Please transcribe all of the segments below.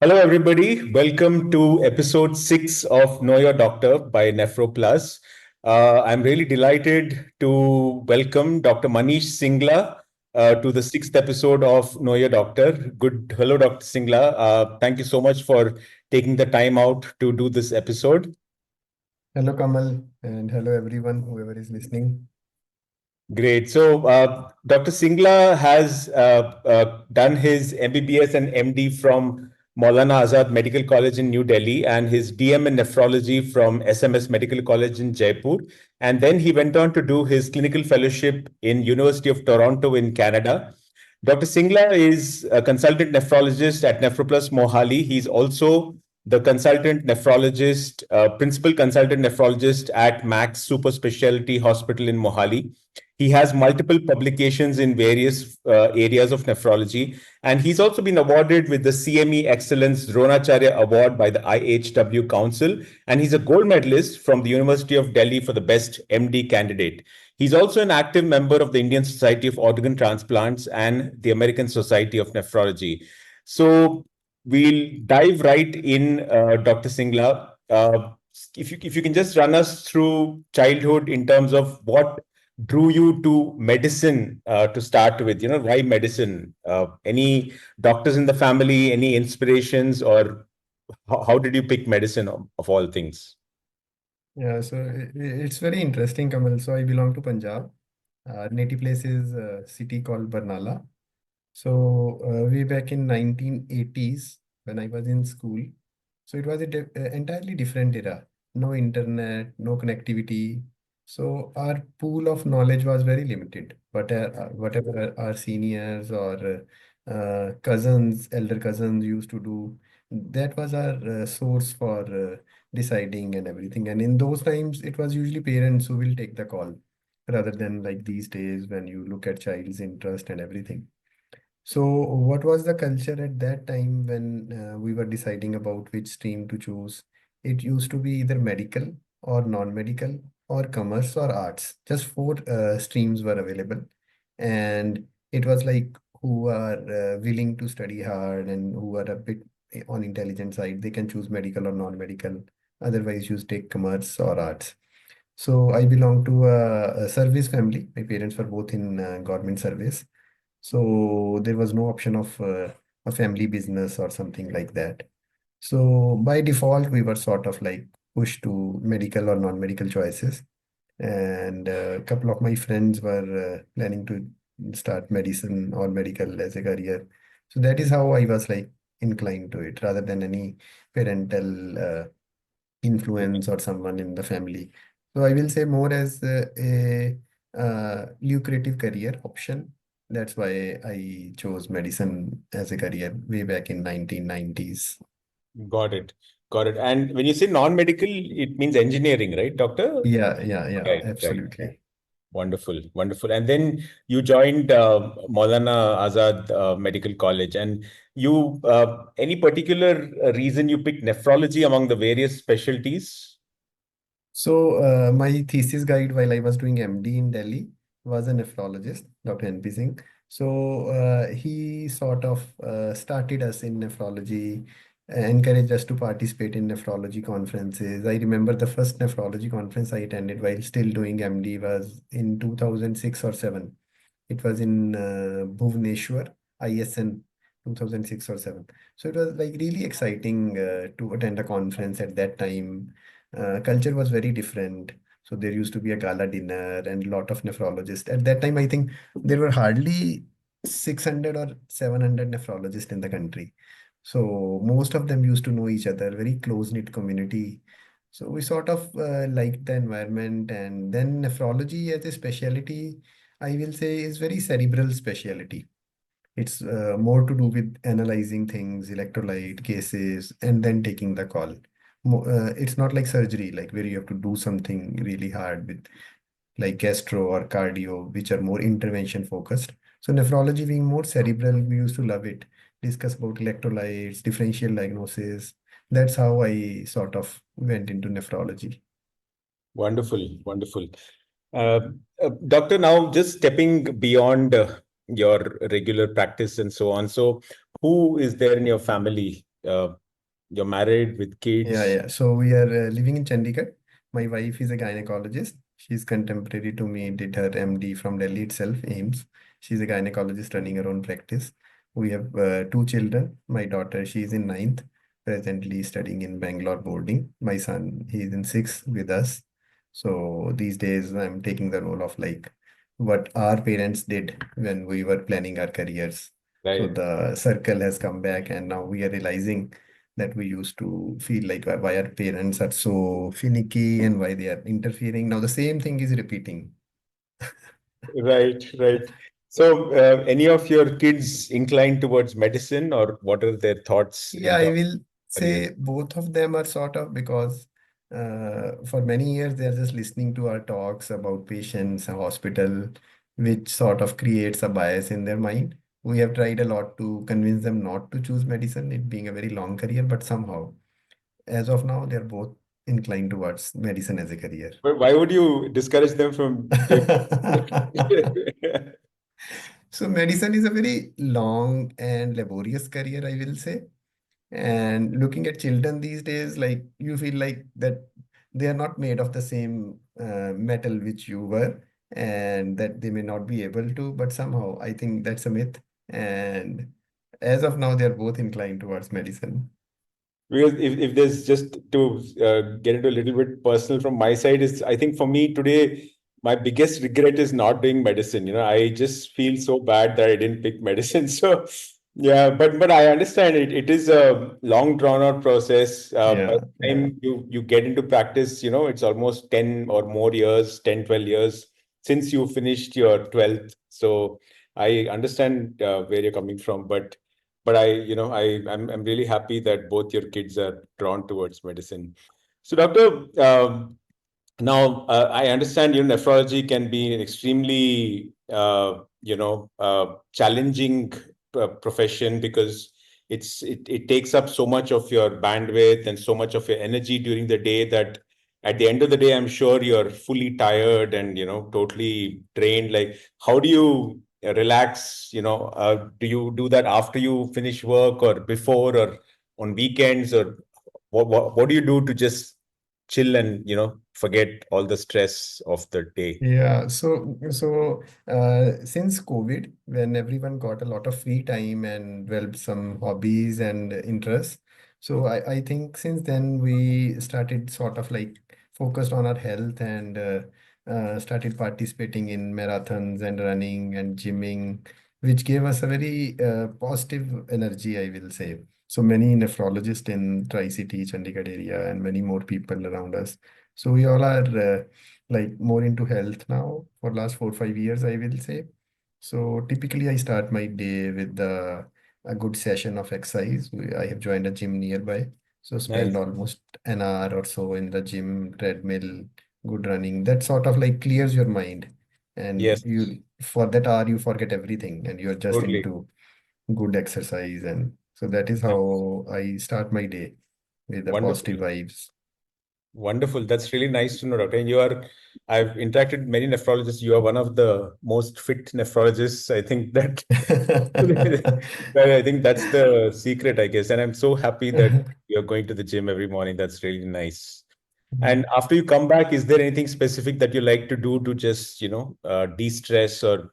Hello, everybody. Welcome to episode 6 of Know Your Doctor by NephroPlus. I'm really delighted to welcome Dr. Manish Singla to the sixth episode of Know Your Doctor. Hello, Dr. Singla. Thank you so much for taking the time out to do this episode. Hello, Kamal, and hello, everyone, whoever is listening. Great. So, Dr. Singla has done his MBBS and MD from Maulana Azad Medical College in New Delhi and his DM in nephrology from SMS Medical College in Jaipur. And then he went on to do his clinical fellowship in University of Toronto in Canada. Dr. Singla is a consultant nephrologist at NephroPlus Mohali. He's also the consultant nephrologist, principal consultant nephrologist at Max Super Specialty Hospital in Mohali. He has multiple publications in various areas of nephrology, and he's also been awarded with the CME Excellence Dronacharya Award by the IHW Council, and he's a gold medalist from the University of Delhi for the best MD candidate. He's also an active member of the Indian Society of Organ Transplants and the American Society of Nephrology. So we'll dive right in, Dr. Singla. If you can just run us through childhood in terms of what drew you to medicine to start with, why medicine? Any doctors in the family, any inspirations, or how did you pick medicine of all things? Yeah, so it's very interesting, Kamal. So I belong to Punjab. Native place is a city called Barnala. So way back in 1980s, when I was in school, so it was entirely different era. No internet, no connectivity. So our pool of knowledge was very limited. But whatever our seniors or cousins, elder cousins used to do, that was our source for deciding and everything. And in those times, it was usually parents who will take the call rather than like these days when you look at child's interest and everything. So, what was the culture at that time when we were deciding about which stream to choose? It used to be either medical or non-medical or commerce or arts. Just four streams were available, and it was like who are willing to study hard and who are a bit on intelligent side, they can choose medical or non-medical. Otherwise, you take commerce or arts. So, I belong to a service family. My parents were both in government service. So there was no option of a family business or something like that. So by default, we were sort of like pushed to medical or non-medical choices. And a couple of my friends were planning to start medicine or medical as a career. So that is how I was like inclined to it rather than any parental influence or someone in the family. So I will say more as a lucrative career option. That's why I chose medicine as a career way back in 1990s. Got it. Got it. And when you say non-medical, it means engineering, right, doctor? Yeah, Right, right. absolutely. Wonderful, wonderful. And then you joined Maulana Azad Medical College, and any particular reason you picked nephrology among the various specialties? So my thesis guide while I was doing MD in Delhi was a nephrologist, Dr. NP Singh. So he sort of started us in nephrology, encouraged us to participate in nephrology conferences. I remember the first nephrology conference I attended while still doing MD was in 2006 or 7. It was in Bhubaneswar, ISN 2006 or 7. So it was like really exciting to attend a conference at that time. Culture was very different. So there used to be a gala dinner and a lot of nephrologists. At that time, I think there were hardly 600 or 700 nephrologists in the country. So most of them used to know each other, very close-knit community. So we sort of liked the environment. And then nephrology as a specialty, I will say, is very cerebral specialty. It's more to do with analyzing things, electrolyte cases, and then taking the call. It's not like surgery, like where you have to do something really hard with like gastro or cardio, which are more intervention focused. So nephrology being more cerebral, we used to love it. Discuss about electrolytes, differential diagnosis. That's how I sort of went into nephrology. Wonderful, wonderful. Uh, Doctor, now just stepping beyond your regular practice and so on. So, who is there in your family? you're married with Yeah, kids. yeah. So we are living in Chandigarh. My wife is a gynecologist. She's contemporary to me, did her MD from Delhi itself, AIMS. She's a gynecologist running her own practice. We have two children. My daughter, she's in ninth, presently studying in Bangalore boarding. My son, he's in sixth with us. So these days, I'm taking the role of like what our parents did when we were planning our careers. So Right. the circle has come back, and now we are realizing that we used to feel like why our parents are so finicky and why they are interfering. Now the same thing is repeating. Right, right. So, any of your kids inclined towards medicine, or what are their thoughts Yeah, in I terms will of careers? say both of them are sort of because for many years they're just listening to our talks about patients, a hospital, which sort of creates a bias in their mind. We have tried a lot to convince them not to choose medicine, it being a very long career, but somehow, as of now, they're both inclined towards medicine as a career. But why would you discourage them from doing? So medicine is a very long and laborious career, I will say. And looking at children these days, like you feel like that they are not made of the same metal which you were, and that they may not be able to, but somehow I think that's a myth. And as of now, they're both inclined towards medicine. Because if there's just to get into a little bit personal from my side, is I think for me today, my biggest regret is not doing medicine. I just feel so bad that I didn't pick medicine. So yeah, but I understand it. It is a long drawn out process. By Yeah, the yeah. time you get into practice, it's almost 10 or more years, 10, 12 years since you finished your 12th. So I understand where you're coming from, but I'm really happy that both your kids are drawn towards medicine. So, doctor, now I understand nephrology can be an extremely challenging profession because it takes up so much of your bandwidth and so much of your energy during the day that at the end of the day, I'm sure you're fully tired and totally drained. Like, how do you relax? Do you do that after you finish work or before or on weekends, or what do you do to just chill and forget all the stress of the day? Yeah, since COVID, when everyone got a lot of free time and developed some hobbies and interests, so I think since then we started sort of like focused on our health and started participating in marathons and running and gymming, which gave us a very positive energy, I will say. So many nephrologists in Tri-City, Chandigarh area, and many more people around us. So we all are. Like more into health now for last 4 5 years, I will say. So typically I start my day with a good session of exercise. I have joined a gym nearby, so spend Nice. almost an hour or so in the gym, treadmill, good running. That sort of like clears your mind, and Yes, you for that hour you forget everything and you're just totally. into good exercise. And so that is Nice. how I start my day, with the positive Wonderful. vibes. Wonderful. That's really nice to know, Doctor. I've interacted with many nephrologists. You are one of the most fit nephrologists. I think that, that I think that's the secret, I guess. And I'm so happy that you're going to the gym every morning. That's really nice. And after you come back, is there anything specific that you like to do to just, de-stress or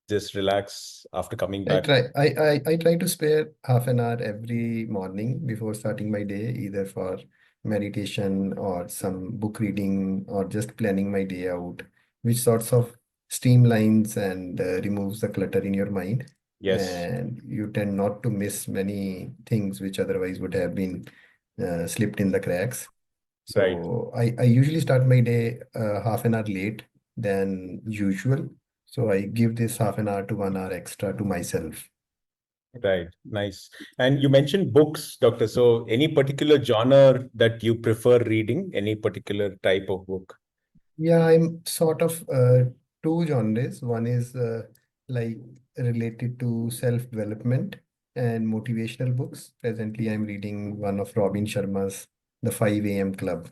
just relax after coming back? I try to spare half an hour every morning before starting my day, either for meditation or some book reading or just planning my day out, which sorts of streamlines and removes the clutter in your mind. Yes, And you tend not to miss many things which otherwise would have been slipped in the cracks. right. So I usually start my day half an hour late than usual. So I give this half an hour to 1 hour extra to myself. Right. Nice. And you mentioned books, Doctor. So any particular genre that you prefer reading? Any particular type of book? Yeah, I'm sort of two genres. One is like related to self-development and motivational books. Presently, I'm reading one of Robin Sharma's The 5 a.m. Club.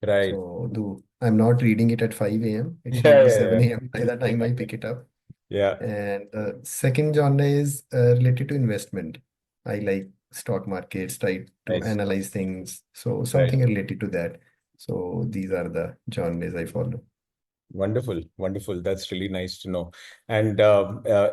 Right. So do I'm not reading it at 5 a.m. It's Yeah, usually yeah, 7 a.m. by the time I pick it up. yeah. And the second genre is related to investment. I like stock markets, tried to Nice. analyze things. So Right. something related to that. So these are the genres I follow. Wonderful, wonderful. That's really nice to know. And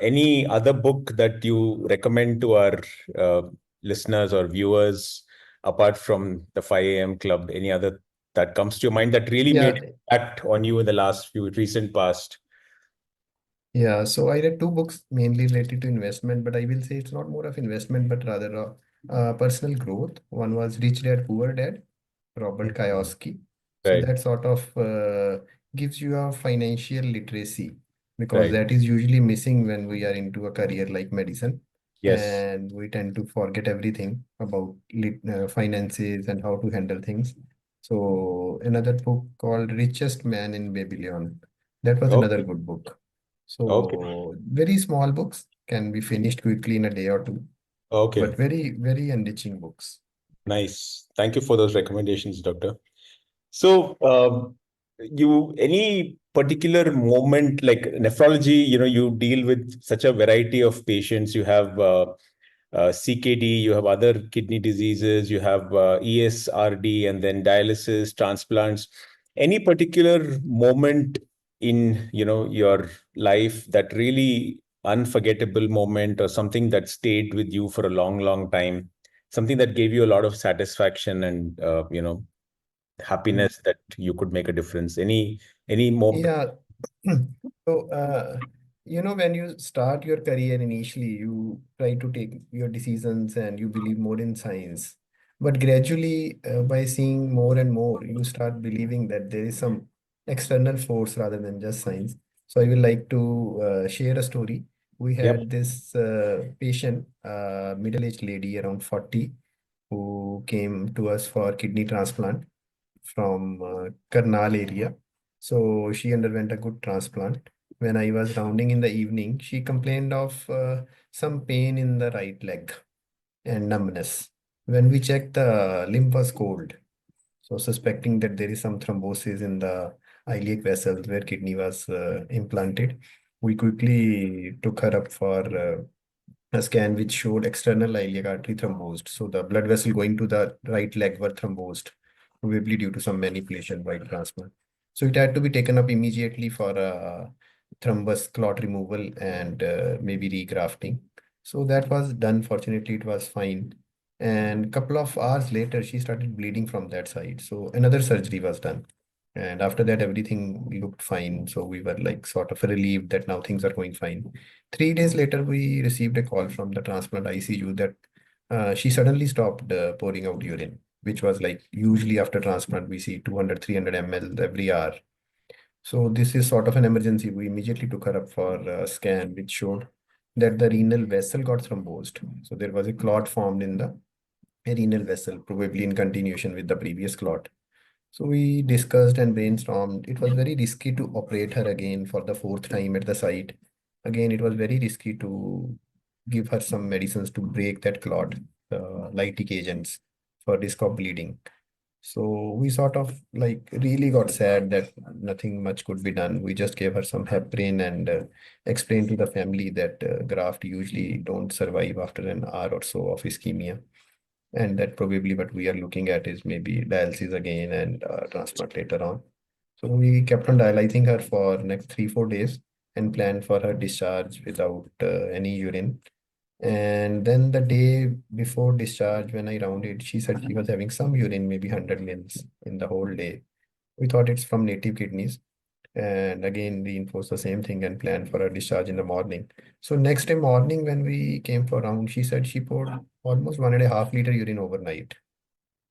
any other book that you recommend to our uh, listeners or viewers apart from the 5 a.m. Club? Any other that comes to your mind that really made Yeah, an impact on you in the last few recent past? yeah, so I read two books mainly related to investment, but I will say it's not more of investment, but rather personal growth. One was Rich Dad Poor Dad, Robert Mhm. Kiyosaki. So Right, that sort of gives you a financial literacy because right. that is usually missing when we are into a career like medicine, Yes. and we tend to forget everything about finances and how to handle things. So another book called Richest Man in Babylon. That was another Okay. good book. Okay. So very small books can be finished quickly in a day or two, but Okay. very enriching books. Nice. Thank you for those recommendations, Doctor. So, you any particular moment like nephrology, you deal with such a variety of patients. You have CKD, you have other kidney diseases, you have ESRD, and then dialysis, transplants. Any particular moment in, your life that really unforgettable moment or something that stayed with you for a long, long time, something that gave you a lot of satisfaction and, happiness that you could make a difference? Any more? Yeah. So, when you start your career initially, you try to take your decisions and you believe more in science. But gradually, by seeing more and more, you start believing that there is some external force rather than just science. So, I will like to share a story. We Yep. had this patient, middle-aged lady around 40, who came to us for kidney transplant from Karnal area. So she underwent a good transplant. When I was rounding in the evening, she complained of some pain in the right leg and numbness. When we checked, the limb was cold. So suspecting that there is some thrombosis in the iliac vessels where kidney was implanted, we quickly took her up for a scan which showed external iliac artery thrombosed. So the blood vessel going to the right leg were thrombosed, probably due to some manipulation by transplant. So it had to be taken up immediately for thrombus clot removal and maybe regrafting. So that was done. Fortunately, it was fine. And couple of hours later, she started bleeding from that side. So another surgery was done. And after that, everything looked fine. So we were like sort of relieved that now things are going fine. 3 days later, we received a call from the transplant ICU that she suddenly stopped pouring out urine, which was like usually after transplant, we see 200, 300 ml every hour. So this is sort of an emergency. We immediately took her up for a scan, which showed that the renal vessel got thrombosed. So there was a clot formed in the renal vessel, probably in continuation with the previous clot. So we discussed and brainstormed. It was very risky to operate her again for the fourth time at the site. Again, it was very risky to give her some medicines to break that clot, lytic agents for risk of bleeding. So we sort of like really got sad that nothing much could be done. We just gave her some heparin and explained to the family that graft usually don't survive after an hour or so of ischemia, and that probably what we are looking at is maybe dialysis again and transplant later on. So we kept on dialyzing her for next 3 4 days and planned for her discharge without any urine. And then the day before discharge, when I rounded, she said she was having some urine, maybe 100 mils in the whole day. We thought it's from native kidneys, and again reinforced the same thing and planned for a discharge in the morning. So next day morning when we came for round, she said she poured almost 1.5 liter urine overnight,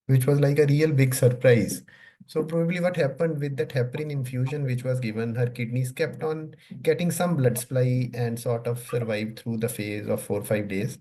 which was like a real big surprise. So probably what happened with that heparin infusion which was given, her kidneys kept on getting some blood supply and sort of survived through the phase of 4 5 days,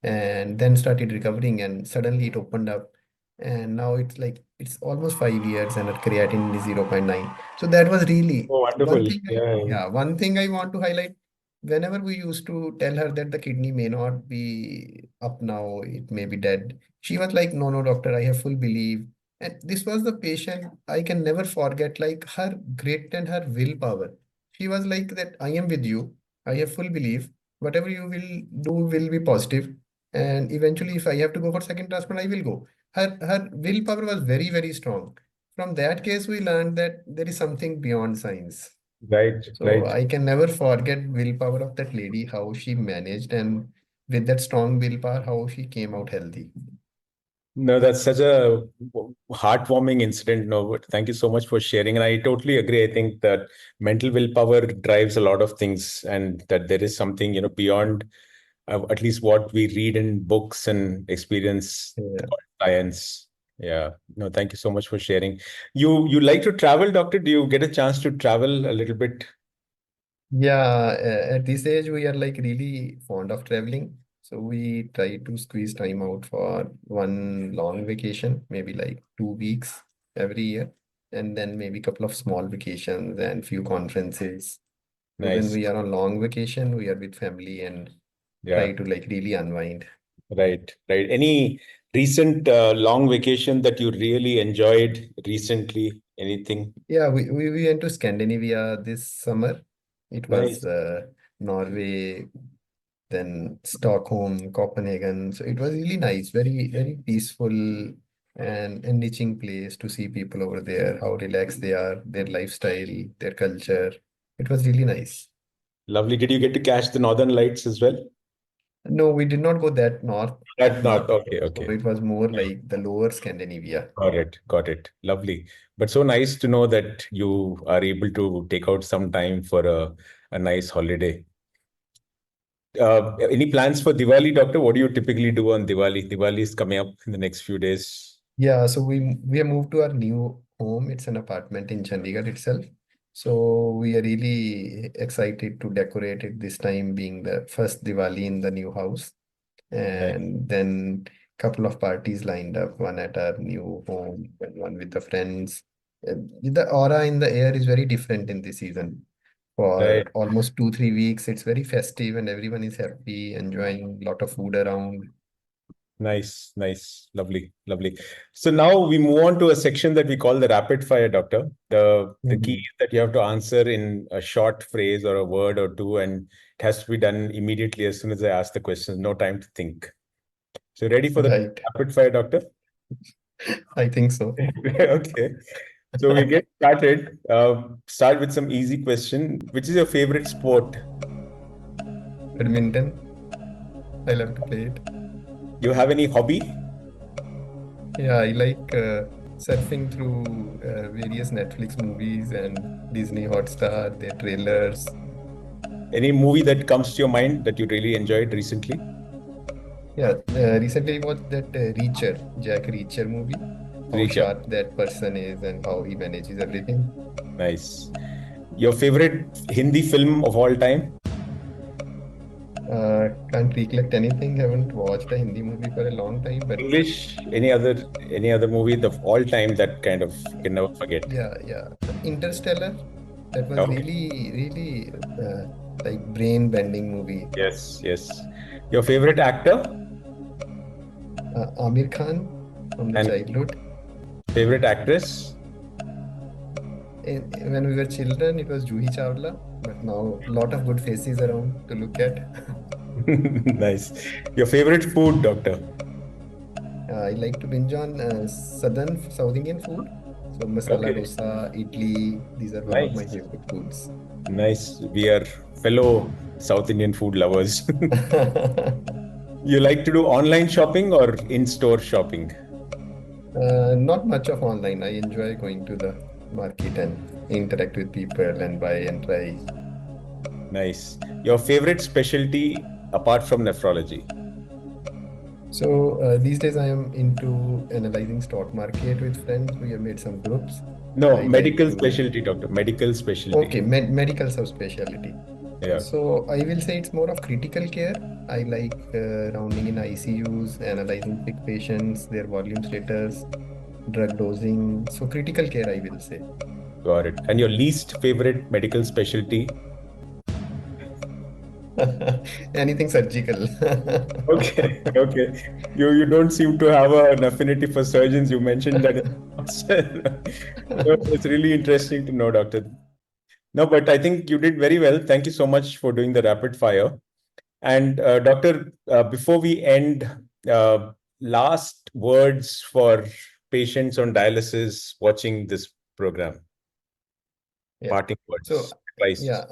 and then started recovering, and suddenly it opened up, and now it's like it's almost 5 years and her creatinine is 0.9. So that was really Oh, one wonderful. thing Yeah. yeah, one thing I want to highlight. Whenever we used to tell her that the kidney may not be up now, it may be dead, she was like, no, no, doctor, I have full belief. And this was the patient I can never forget, like her grit and her willpower. She was like that, I am with you, I have full belief, whatever you will do will be positive. And eventually, if I have to go for second transplant, I will go. Her willpower was very, very strong. From that case, we learned that there is something beyond science. Right, So right. I can never forget willpower of that lady, how she managed, and with that strong willpower, how she came out healthy. No, that's such a heartwarming incident. No, but thank you so much for sharing. And I totally agree. I think that mental willpower drives a lot of things, and that there is something, beyond at least what we read in books and experience Yeah. called science. Yeah. No, thank you so much for sharing. You like to travel, doctor? Do you get a chance to travel a little bit? Yeah, at this age, we are like really fond of traveling. So we try to squeeze time out for one long vacation, maybe like 2 weeks every year, and then maybe a couple of small vacations and few conferences. So when Nice. we are on long vacation, we are with family and Yeah. try to like really unwind. Right. Right. Any recent long vacation that you really enjoyed recently? Anything? Yeah, we went to Scandinavia this summer. It was Nice. Norway, then Stockholm, Copenhagen. So it was really nice, very, very peaceful and enriching place to see people over there, how relaxed they are, their lifestyle, their culture. It was really nice. Lovely. Did you get to catch the Northern Lights as well? No, we did not go that north. That's not We okay. so Okay. it was more like the lower Scandinavia. Got it. Got it. Lovely. But so nice to know that you are able to take out some time for a nice holiday. Any plans for Diwali, doctor? What do you typically do on Diwali? Diwali is coming up in the next few days. Yeah, so we have moved to our new home. It's an apartment in Chandigarh itself. So we are really excited to decorate it this time, being the first Diwali in the new house. Nice. And then couple of parties lined up, one at our new home and one with the friends. The aura in the air is very different in this season. For Right. almost 2, 3 weeks, it's very festive and everyone is happy, enjoying a lot of food around. Nice, nice, lovely, lovely. So now we move on to a section that we call the rapid fire, doctor. The key Mhm. is that you have to answer in a short phrase or a word or two, and it has to be done immediately as soon as I ask the question. No time to think. So ready for the Right. rapid fire, doctor? I think so. Okay. So we get started. Start with some easy question. Which is your favorite sport? Badminton. I love to play it. You have any hobby? Yeah, I like surfing through various Netflix movies and Disney Hotstar, their trailers. Any movie that comes to your mind that you really enjoyed recently? Yeah, recently I watched that Reacher, Jack Reacher movie. How Risha. sharp that person is and how he manages everything. Nice. Your favorite Hindi film of all time? Can't recollect anything. Haven't watched a Hindi movie for a long time, but English? Any other movie of all time that kind of you can never forget? yeah. Interstellar, that was Okay. really, really like brain-bending movie. Yes, yes. Your favorite actor Amir Khan from the and childhood. favorite actress? When we were children, it was Juhi Chawla, but now lot of good faces around to look at. Nice. Your favorite food, doctor? I like to binge on South Indian food. So masala Okay. dosa, idli, these are one of my Nice. favorite foods. Nice. We are fellow South Indian food lovers. You like to do online shopping or in-store shopping? Not much of online. I enjoy going to the market and interact with people and buy and try. Nice. Your favorite specialty apart from nephrology? So these days I am into analyzing stock market with friends. We have made some groups. No, I like medical to. specialty, doctor. Medical specialty. Okay, medical subspecialty. Yeah, So I will say it's more of critical care. I like rounding in ICUs, analyzing sick patients, their volume status, drug dosing. So critical care, I will say. got it. And your least favorite medical specialty? Anything surgical. Okay, okay. You don't seem to have an affinity for surgeons. You mentioned that. So it's really interesting to know, doctor. No, but I think you did very well. Thank you so much for doing the rapid fire. And Doctor, before we end, last words for patients on dialysis watching this program. Yeah. Parting So, words, advice. yeah,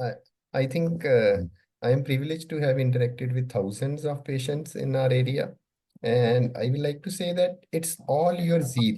I think I am privileged to have interacted with thousands of patients in our area. And I will like to say that it's all your zeal.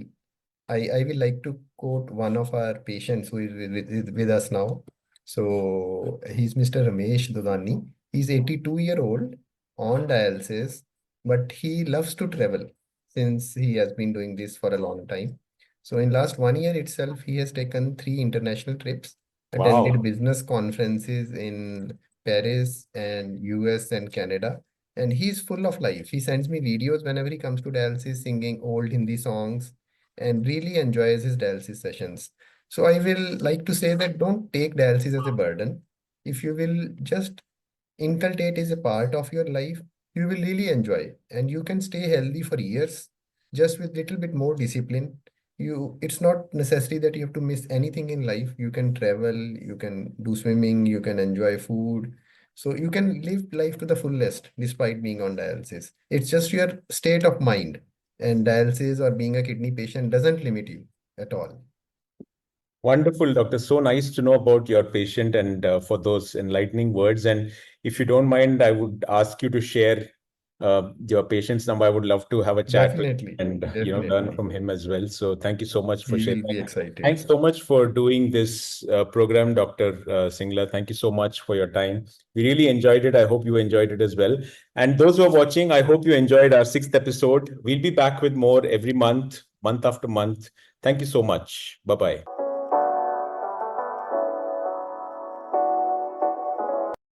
I will like to quote one of our patients who is with us now. So he's Mr. Ramesh Dudani. He's 82-year-old on dialysis, but he loves to travel since he has been doing this for a long time. So in last 1 year itself, he has taken 3 international trips, attended Wow. business conferences in Paris and US and Canada. And he's full of life. He sends me videos whenever he comes to dialysis singing old Hindi songs and really enjoys his dialysis sessions. So I will like to say that don't take dialysis as a burden. If you will just inculcate as a part of your life, you will really enjoy and you can stay healthy for years just with little bit more discipline. It's not necessary that you have to miss anything in life. You can travel, you can do swimming, you can enjoy food. So you can live life to the fullest despite being on dialysis. It's just your state of mind. And dialysis or being a kidney patient doesn't limit you at all. Wonderful, doctor. So nice to know about your patient and for those enlightening words. And if you don't mind, I would ask you to share your patient's number. I would love to have a chat with Definitely, him and learn definitely. from him as well. So thank you so much for We sharing. will be excited. Thanks so much for doing this program, Dr. Singla. Thank you so much for your time. We really enjoyed it. I hope you enjoyed it as well. And those who are watching, I hope you enjoyed our 6th episode. We'll be back with more every month, month after month. Thank you so much. Bye bye.